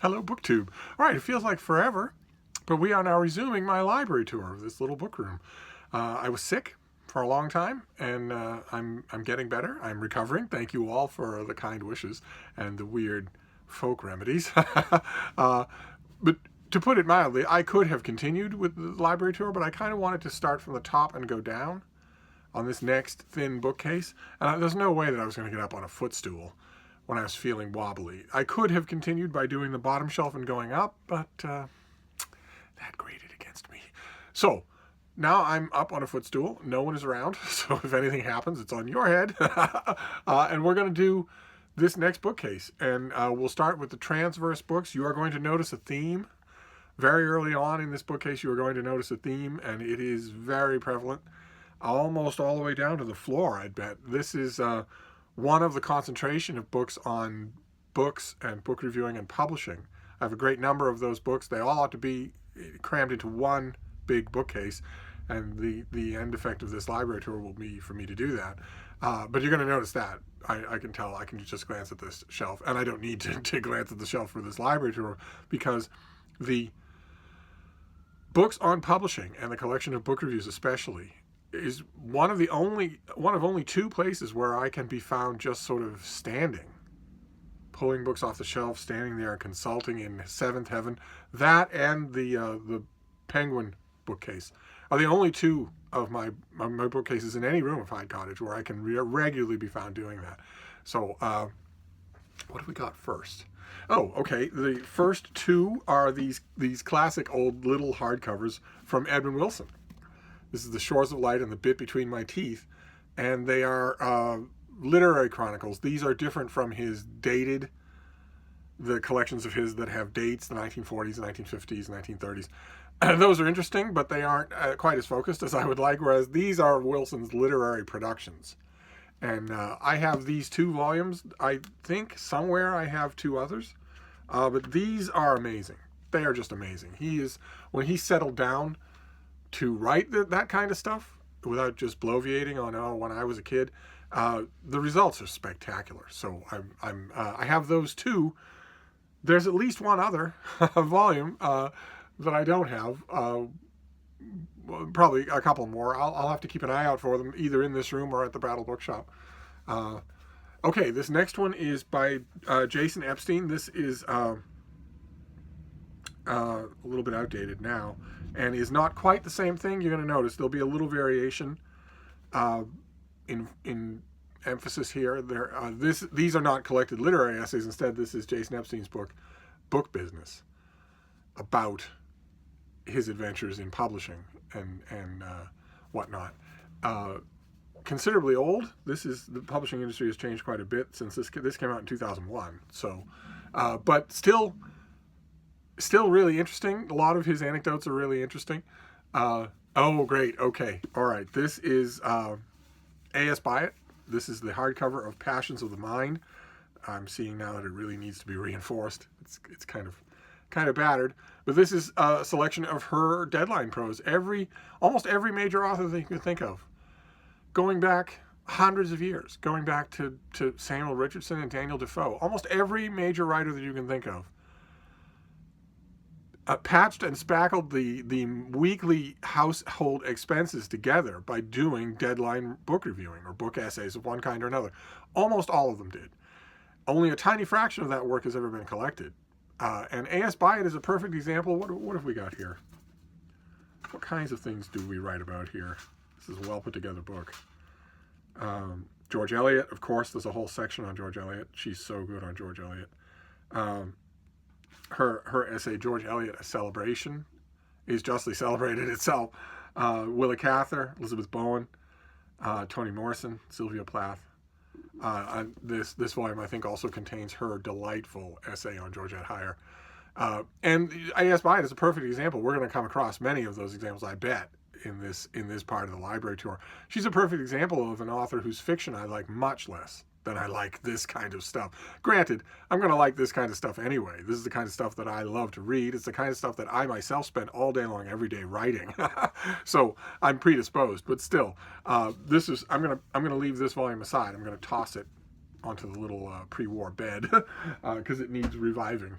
Hello, BookTube. All right, it feels like forever, but we are now resuming my library tour of this little book room. I was sick for a long time, and I'm getting better. I'm recovering. Thank you all for the kind wishes and the weird folk remedies. But to put it mildly, I could have continued with the library tour, but I kind of wanted to start from the top and go down on this next thin bookcase. And there's no way that I was going to get up on a footstool when I was feeling wobbly. I could have continued by doing the bottom shelf and going up, but that grated against me. So now I'm up on a footstool. No one is around, so if anything happens, it's on your head. And we're going to do this next bookcase, and we'll start with the transverse books. You are going to notice a theme. Very early on in this bookcase, you are going to notice a theme, and it is very prevalent, almost all the way down to the floor, I'd bet. This is one of the concentration of books on books and book reviewing and publishing. I have a great number of those books. They all ought to be crammed into one big bookcase, and the end effect of this library tour will be for me to do that. But you're going to notice that. I can tell. I can just glance at this shelf, and I don't need to glance at the shelf for this library tour, because the books on publishing and the collection of book reviews especially is one of only two places where I can be found just sort of standing, pulling books off the shelf, standing there and consulting in seventh heaven. That and the Penguin bookcase are the only two of my bookcases in any room of Hyde Cottage where I can regularly be found doing that. So what have we got first? Oh, okay. The first two are these classic old little hardcovers from Edwin Wilson. This is The Shores of Light and The Bit Between My Teeth, and they are literary chronicles. These are different from his dated, the collections of his that have dates, the 1940s, 1950s, 1930s. Those are interesting, but they aren't quite as focused as I would like, whereas these are Wilson's literary productions. And I have these two volumes. I think somewhere I have two others, but these are amazing. They are just amazing. When he settled down to write that kind of stuff without just bloviating on when I was a kid, the results are spectacular. So I have those two. There's at least one other volume that I don't have. Probably a couple more. I'll have to keep an eye out for them, either in this room or at the Battle Bookshop. Okay, this next one is by Jason Epstein. This is a little bit outdated now, and is not quite the same thing. You're going to notice there'll be a little variation in emphasis here. These are not collected literary essays. Instead, this is Jason Epstein's book, Book Business, about his adventures in publishing and whatnot. Considerably old. The publishing industry has changed quite a bit since this came out in 2001. So, but still really interesting. A lot of his anecdotes are really interesting. Oh, great. Okay. All right. This is A.S. Byatt. This is the hardcover of Passions of the Mind. I'm seeing now that it really needs to be reinforced. It's kind of battered. But this is a selection of her deadline prose. Almost every major author that you can think of, going back hundreds of years, going back to Samuel Richardson and Daniel Defoe. Almost every major writer that you can think of patched and spackled the weekly household expenses together by doing deadline book reviewing or book essays of one kind or another. Almost all of them did. Only a tiny fraction of that work has ever been collected. And A.S. Byatt is a perfect example. What have we got here? What kinds of things do we write about here? This is a well put together book. George Eliot, of course. There's a whole section on George Eliot. She's so good on George Eliot. Her essay, George Eliot, A Celebration, is justly celebrated itself. Willa Cather, Elizabeth Bowen, Toni Morrison, Sylvia Plath. This volume, I think, also contains her delightful essay on Georgette Heyer. And A.S. Byatt is a perfect example. We're going to come across many of those examples, I bet, in this part of the library tour. She's a perfect example of an author whose fiction I like much less than I like this kind of stuff. Granted, I'm going to like this kind of stuff anyway. This is the kind of stuff that I love to read. It's the kind of stuff that I myself spend all day long, every day writing. So I'm predisposed, but still, I'm going to leave this volume aside. I'm going to toss it onto the little pre-war bed because it needs reviving.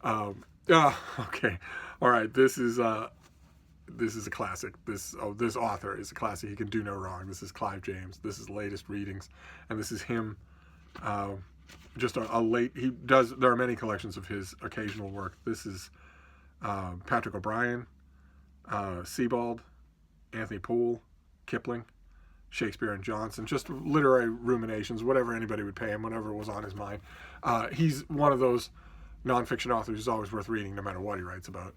Okay, all right. This is a classic. This author is a classic. He can do no wrong. This is Clive James. This is latest readings, and this is him. Just a late. He does. There are many collections of his occasional work. This is Patrick O'Brien, Sebald, Anthony Poole, Kipling, Shakespeare and Johnson, just literary ruminations, whatever anybody would pay him, whatever was on his mind. He's one of those nonfiction authors who's always worth reading no matter what he writes about.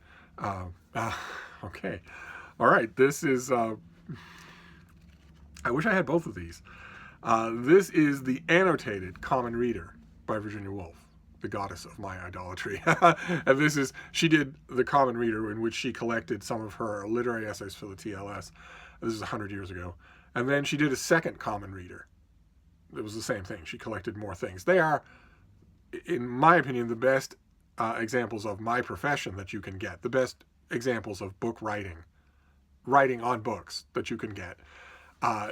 Okay. All right. This is, I wish I had both of these. This is the annotated Common Reader by Virginia Woolf, the goddess of my idolatry. And this is, she did the Common Reader, in which she collected some of her literary essays for the TLS. This is 100 years ago. And then she did a second Common Reader. It was the same thing. She collected more things. They are, in my opinion, the best examples of my profession that you can get. The best examples of book writing on books that you can get.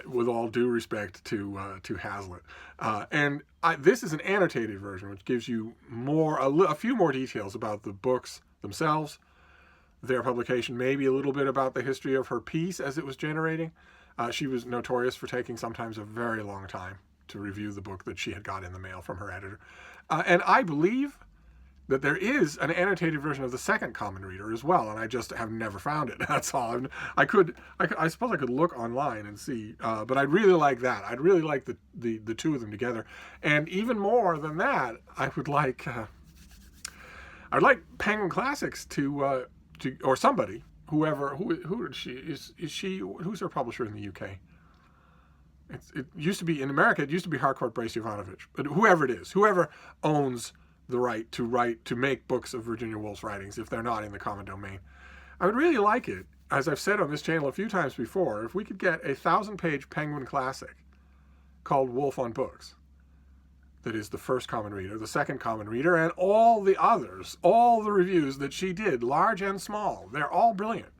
With all due respect to Hazlitt. This is an annotated version, which gives you a few more details about the books themselves, their publication, maybe a little bit about the history of her piece as it was generating. She was notorious for taking sometimes a very long time to review the book that she had got in the mail from her editor. And I believe that there is an annotated version of the second Common Reader as well, and I just have never found it. That's all. I suppose I could look online and see, but I'd really like that. I'd really like the two of them together, and even more than that, I'd like Penguin Classics to or somebody, who is she? Who's her publisher in the UK? It used to be in America. It used to be Harcourt Brace Yovanovitch, but whoever it is, whoever owns the right to make books of Virginia Woolf's writings if they're not in the common domain. I would really like it, as I've said on this channel a few times before, if we could get a 1,000-page Penguin classic called Woolf on Books. That is the first Common Reader, the second Common Reader, and all the others, all the reviews that she did, large and small. They're all brilliant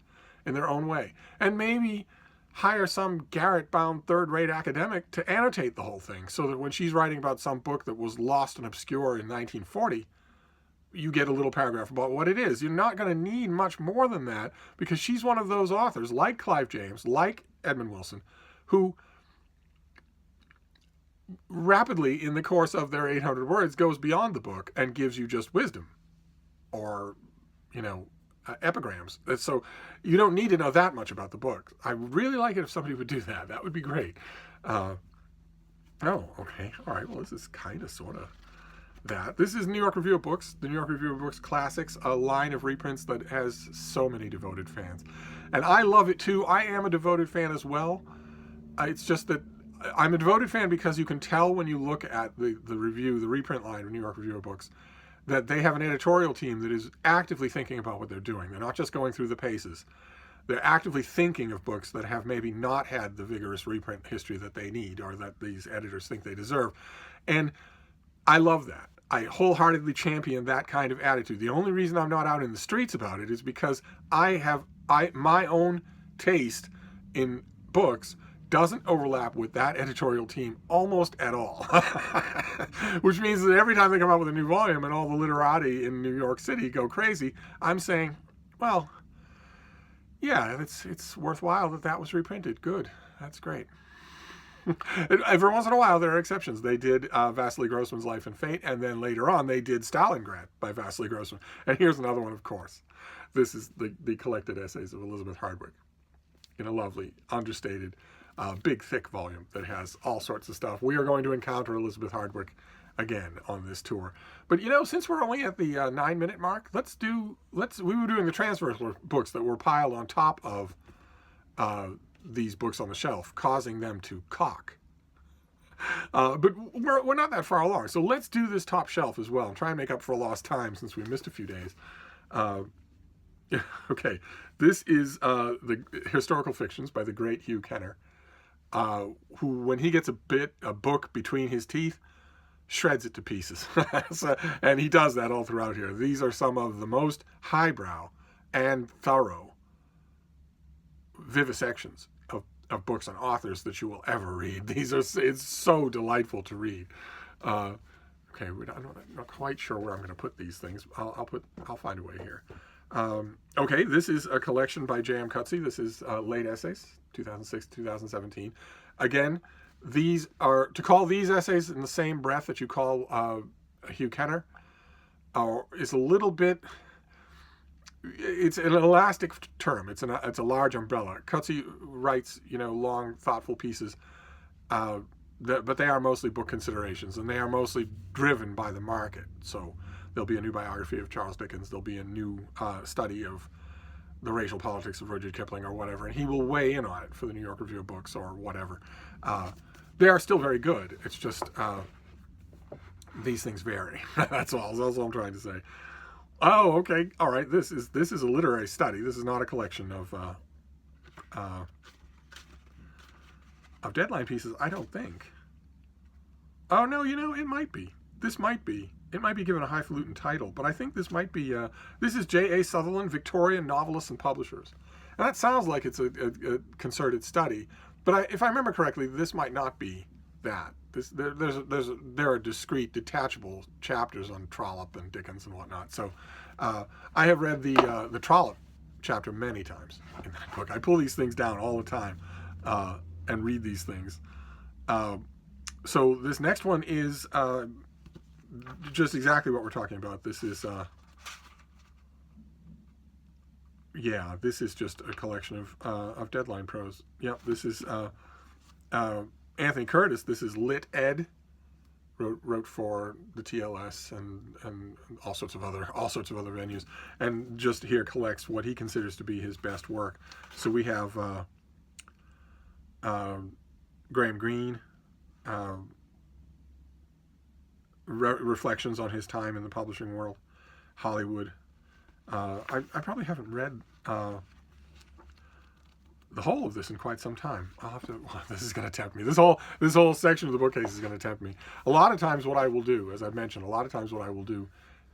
in their own way. And maybe hire some garret-bound third-rate academic to annotate the whole thing, so that when she's writing about some book that was lost and obscure in 1940, you get a little paragraph about what it is. You're not going to need much more than that, because she's one of those authors, like Clive James, like Edmund Wilson, who rapidly, in the course of their 800 words, goes beyond the book and gives you just wisdom, or, epigrams. So you don't need to know that much about the book. I would really like it if somebody would do that. That would be great. Oh, okay. All right. Well, this is kind of, sort of that. This is New York Review of Books, the New York Review of Books Classics, a line of reprints that has so many devoted fans. And I love it too. I am a devoted fan as well. It's just that I'm a devoted fan because you can tell when you look at the reprint line of New York Review of Books, that they have an editorial team that is actively thinking about what they're doing. They're not just going through the paces. They're actively thinking of books that have maybe not had the vigorous reprint history that they need, or that these editors think they deserve. And I love that. I wholeheartedly champion that kind of attitude. The only reason I'm not out in the streets about it is because my own taste in books doesn't overlap with that editorial team almost at all. Which means that every time they come out with a new volume and all the literati in New York City go crazy, I'm saying, well, yeah, it's worthwhile that was reprinted. Good. That's great. Every once in a while, there are exceptions. They did Vasily Grossman's Life and Fate, and then later on, they did Stalingrad by Vasily Grossman. And here's another one, of course. This is the collected essays of Elizabeth Hardwick in a lovely, understated, big, thick volume that has all sorts of stuff. We are going to encounter Elizabeth Hardwick again on this tour. But, since we're only at the 9-minute mark, we were doing the transfer books that were piled on top of these books on the shelf, causing them to cock. But we're not that far along, so let's do this top shelf as well and try and make up for lost time since we missed a few days. Okay, this is the Historical Fictions by the great Hugh Kenner, who, when he gets a book between his teeth, shreds it to pieces. And he does that all throughout here. These are some of the most highbrow and thorough vivisections of books and authors that you will ever read. It's so delightful to read. Okay, I'm not quite sure where I'm going to put these things. I'll find a way here. Okay, this is a collection by J.M. Coetzee. This is late essays, 2006, 2017. Again, these are, to call these essays in the same breath that you call Hugh Kenner, is a little bit, it's an elastic term. It's a large umbrella. Coetzee writes, long, thoughtful pieces, but they are mostly book considerations, and they are mostly driven by the market. So there'll be a new biography of Charles Dickens. There'll be a new study of the racial politics of Rudyard Kipling or whatever, and he will weigh in on it for the New York Review of Books or whatever. They are still very good. It's just these things vary. That's all I'm trying to say. Oh, okay. All right. This is a literary study. This is not a collection of deadline pieces, I don't think. Oh, no, it might be. This might be. It might be given a highfalutin title, but I think this might be, this is J.A. Sutherland, Victorian Novelists and Publishers. And that sounds like it's a concerted study, but if I remember correctly, this might not be that. There are discrete, detachable chapters on Trollope and Dickens and whatnot. So I have read the Trollope chapter many times in that book. I pull these things down all the time and read these things. So this next one is just exactly what we're talking about. This is, this is just a collection of deadline prose. Yep, this is Anthony Curtis. This is Lit Ed. Wrote for the TLS and all sorts of other venues, and just here collects what he considers to be his best work. So we have Graham Greene, reflections on his time in the publishing world, Hollywood. I probably haven't read the whole of this in quite some time. I'll have to. This is going to tempt me. This whole section of the bookcase is going to tempt me. A lot of times, what I will do, as I've mentioned,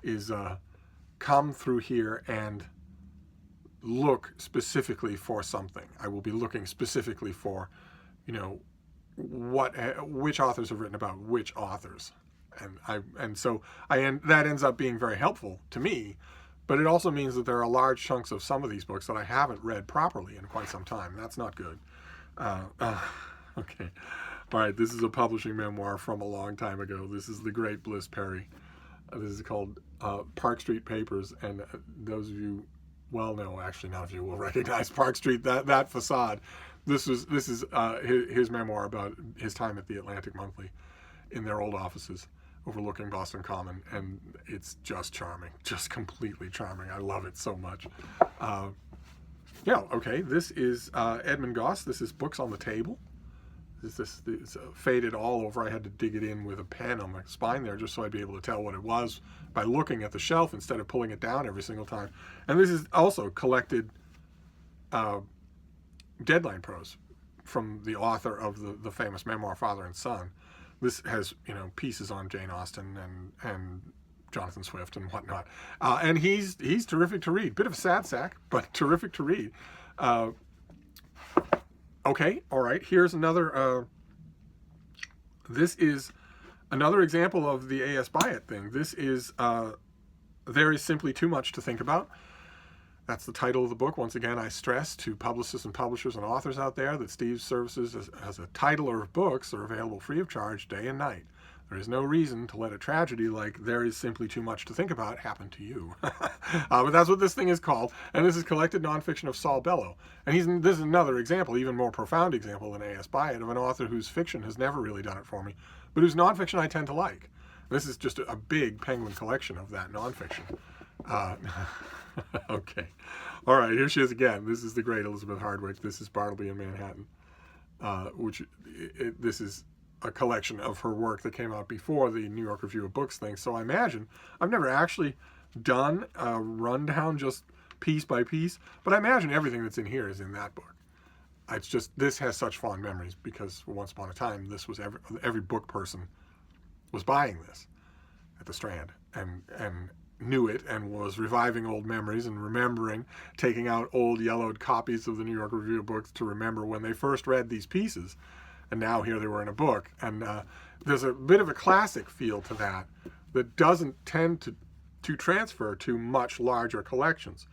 is come through here and look specifically for something. I will be looking specifically for, which authors have written about which authors, and that ends up being very helpful to me. But it also means that there are large chunks of some of these books that I haven't read properly in quite some time. That's not good. Okay. All right, this is a publishing memoir from a long time ago. This is the great Bliss Perry. This is called Park Street Papers, and those of you, well, no, actually none of you will recognize Park Street, that facade. This is his memoir about his time at the Atlantic Monthly in their old offices overlooking Boston Common, and it's just charming, just completely charming. I love it so much. Okay, this is Edmund Goss. This is Books on the Table. It's faded all over. I had to dig it in with a pen on my spine there just so I'd be able to tell what it was by looking at the shelf instead of pulling it down every single time. And this is also collected deadline prose from the author of the famous memoir Father and Son. This has, pieces on Jane Austen and Jonathan Swift and whatnot. And he's terrific to read. Bit of a sad sack, but terrific to read. Okay, all right. Here's another, this is another example of the A.S. Byatt thing. This is There Is Simply Too Much to Think About. That's the title of the book. Once again, I stress to publicists and publishers and authors out there that Steve's services as a titler of books are available free of charge day and night. There is no reason to let a tragedy like There Is Simply Too Much to Think About happen to you. But that's what this thing is called. And this is collected nonfiction of Saul Bellow. And this is another example, even more profound example than A.S. Byatt, of an author whose fiction has never really done it for me, but whose nonfiction I tend to like. This is just a big Penguin collection of that nonfiction. Okay. All right, here she is again. This is the great Elizabeth Hardwick. This is Bartleby in Manhattan, this is a collection of her work that came out before the New York Review of Books thing. So I imagine, I've never actually done a rundown just piece by piece, but I imagine everything that's in here is in that book. It's just, this has such fond memories because once upon a time, this was every book person was buying this at the Strand and knew it and was reviving old memories and remembering, taking out old yellowed copies of the New York Review of Books to remember when they first read these pieces. And now here they were in a book. And there's a bit of a classic feel to that doesn't tend to transfer to much larger collections.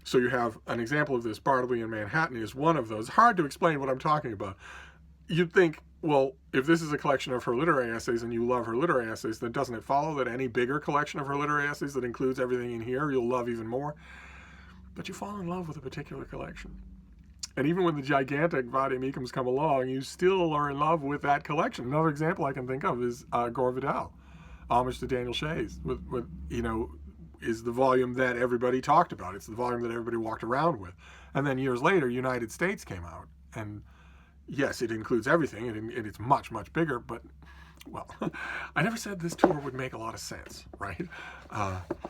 So you have an example of this. Bartleby in Manhattan is one of those. Hard to explain what I'm talking about. You'd think, well, if this is a collection of her literary essays and you love her literary essays, then doesn't it follow that any bigger collection of her literary essays that includes everything in here you'll love even more? But you fall in love with a particular collection. And even when the gigantic Vade Mecums come along, you still are in love with that collection. Another example I can think of is Gore Vidal, Homage to Daniel Shays, with is the volume that everybody talked about. It's the volume that everybody walked around with. And then years later, United States came out. And yes, it includes everything, and it's much, much bigger, but, well, I never said this tour would make a lot of sense, right?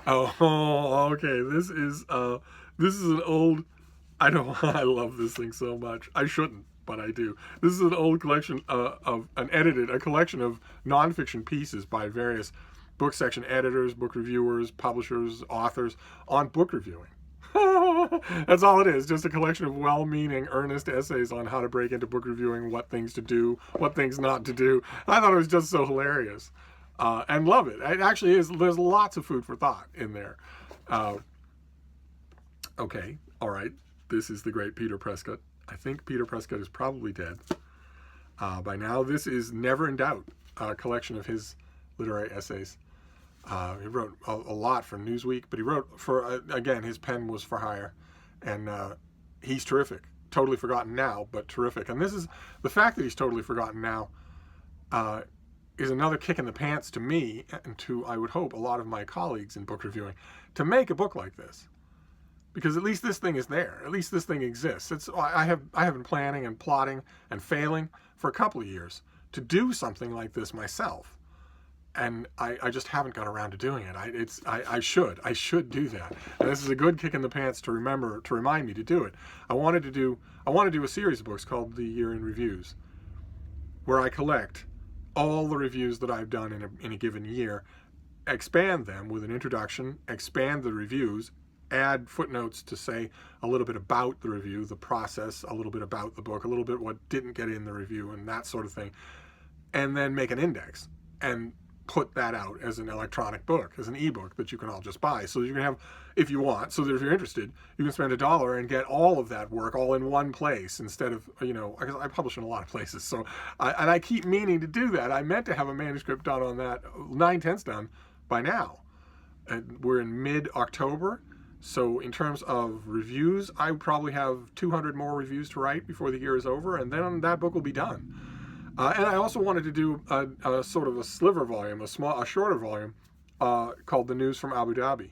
Okay, this is an old, I love this thing so much. I shouldn't, but I do. This is an old collection a collection of nonfiction pieces by various book section editors, book reviewers, publishers, authors on book reviewing. That's all it is, just a collection of well-meaning, earnest essays on how to break into book reviewing, what things to do, what things not to do. I thought it was just so hilarious, and love it. It actually is. There's lots of food for thought in there. Okay, all right. This is the great Peter Prescott. I think Peter Prescott is probably dead by now. This is Never in Doubt, a collection of his literary essays. He wrote a lot for Newsweek, but he wrote for, again, his pen was for hire, and he's terrific. Totally forgotten now, but terrific. And this is, the fact that he's totally forgotten now is another kick in the pants to me, and to, I would hope, a lot of my colleagues in book reviewing, to make a book like this. Because at least this thing is there. At least this thing exists. I have been planning and plotting and failing for a couple of years to do something like this myself. And I just haven't got around to doing it. I should do that. And this is a good kick in the pants to remind me to do it. I want to do a series of books called The Year in Reviews, where I collect all the reviews that I've done in a given year, expand them with an introduction, expand the reviews, add footnotes to say a little bit about the review, the process, a little bit about the book, a little bit what didn't get in the review, and that sort of thing, and then make an index and put that out as an electronic book, as an ebook that you can all just buy. So you can have, if you want, so that if you're interested, you can spend $1 and get all of that work all in one place instead of, because I publish in a lot of places. So, I keep meaning to do that. I meant to have a manuscript done on that, 9/10 done by now. And we're in mid-October. So in terms of reviews, I would probably have 200 more reviews to write before the year is over, and then that book will be done. And I also wanted to do a sort of a sliver volume, a shorter volume called The News from Abu Dhabi,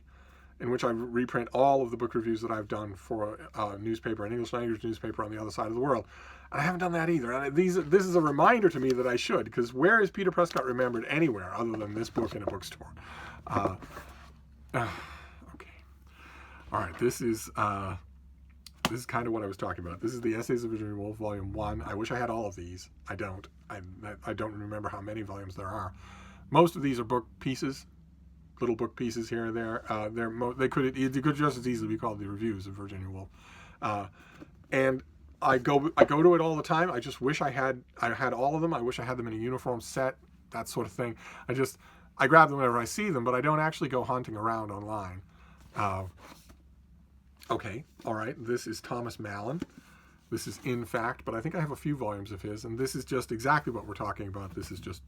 in which I reprint all of the book reviews that I've done for a newspaper, an English language newspaper on the other side of the world. And I haven't done that either. And this is a reminder to me that I should, because where is Peter Prescott remembered anywhere other than this book in a bookstore? Okay. All right, this is kind of what I was talking about. This is the Essays of Virginia Woolf, Volume 1. I wish I had all of these. I don't. I don't remember how many volumes there are. Most of these are book pieces, little book pieces here and there. They could just as easily be called the reviews of Virginia Woolf. And I go to it all the time. I just wish I had all of them. I wish I had them in a uniform set, that sort of thing. I grab them whenever I see them, but I don't actually go hunting around online. Okay, all right, this is Thomas Mallon. This is In Fact, but I think I have a few volumes of his, and this is just exactly what we're talking about. This is just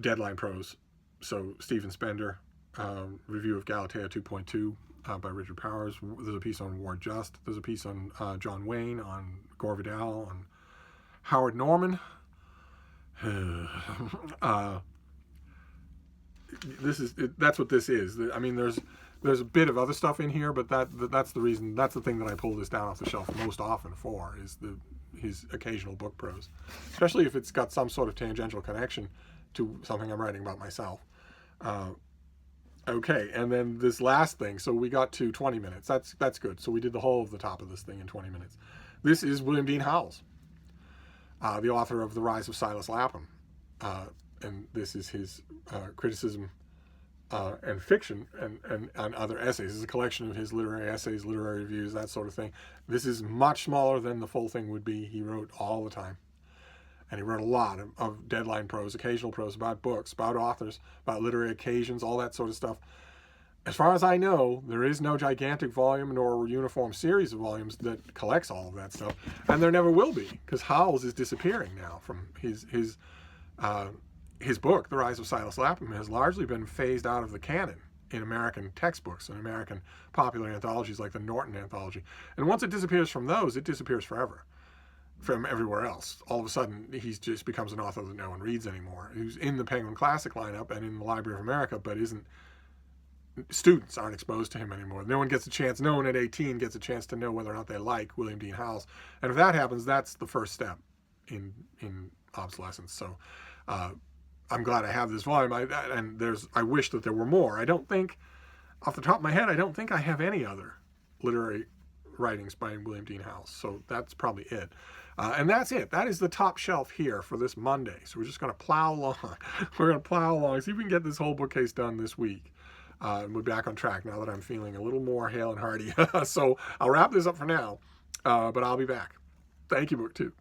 deadline prose. So Stephen Spender, review of Galatea 2.2 by Richard Powers. There's a piece on Ward Just. There's a piece on John Wayne, on Gore Vidal, on Howard Norman. That's what this is. I mean, there's a bit of other stuff in here, but that's the reason. That's the thing that I pull this down off the shelf most often for, is his occasional book prose, especially if it's got some sort of tangential connection to something I'm writing about myself. Okay, and then this last thing. So we got to 20 minutes. That's good. So we did the whole of the top of this thing in 20 minutes. This is William Dean Howells, the author of The Rise of Silas Lapham, and this is his criticism and fiction and other essays. This is a collection of his literary essays, literary reviews, that sort of thing. This is much smaller than the full thing would be. He wrote all the time. And he wrote a lot of deadline prose, occasional prose about books, about authors, about literary occasions, all that sort of stuff. As far as I know, there is no gigantic volume nor uniform series of volumes that collects all of that stuff, and there never will be, because Howells is disappearing now from his book. The Rise of Silas Lapham has largely been phased out of the canon in American textbooks and American popular anthologies like the Norton Anthology. And once it disappears from those, it disappears forever from everywhere else. All of a sudden, he just becomes an author that no one reads anymore, who's in the Penguin Classic lineup and in the Library of America, but students aren't exposed to him anymore. No one gets a chance, no one at 18 gets a chance to know whether or not they like William Dean Howells. And if that happens, that's the first step in obsolescence. So I'm glad I have this volume. I wish that there were more. I don't think, off the top of my head, I don't think I have any other literary writings by William Dean Howells. So that's probably it. And that's it. That is the top shelf here for this Monday. So we're just going to plow along. We're going to plow along, see if we can get this whole bookcase done this week. And we're back on track now that I'm feeling a little more hale and hearty. So I'll wrap this up for now, but I'll be back. Thank you, BookTube.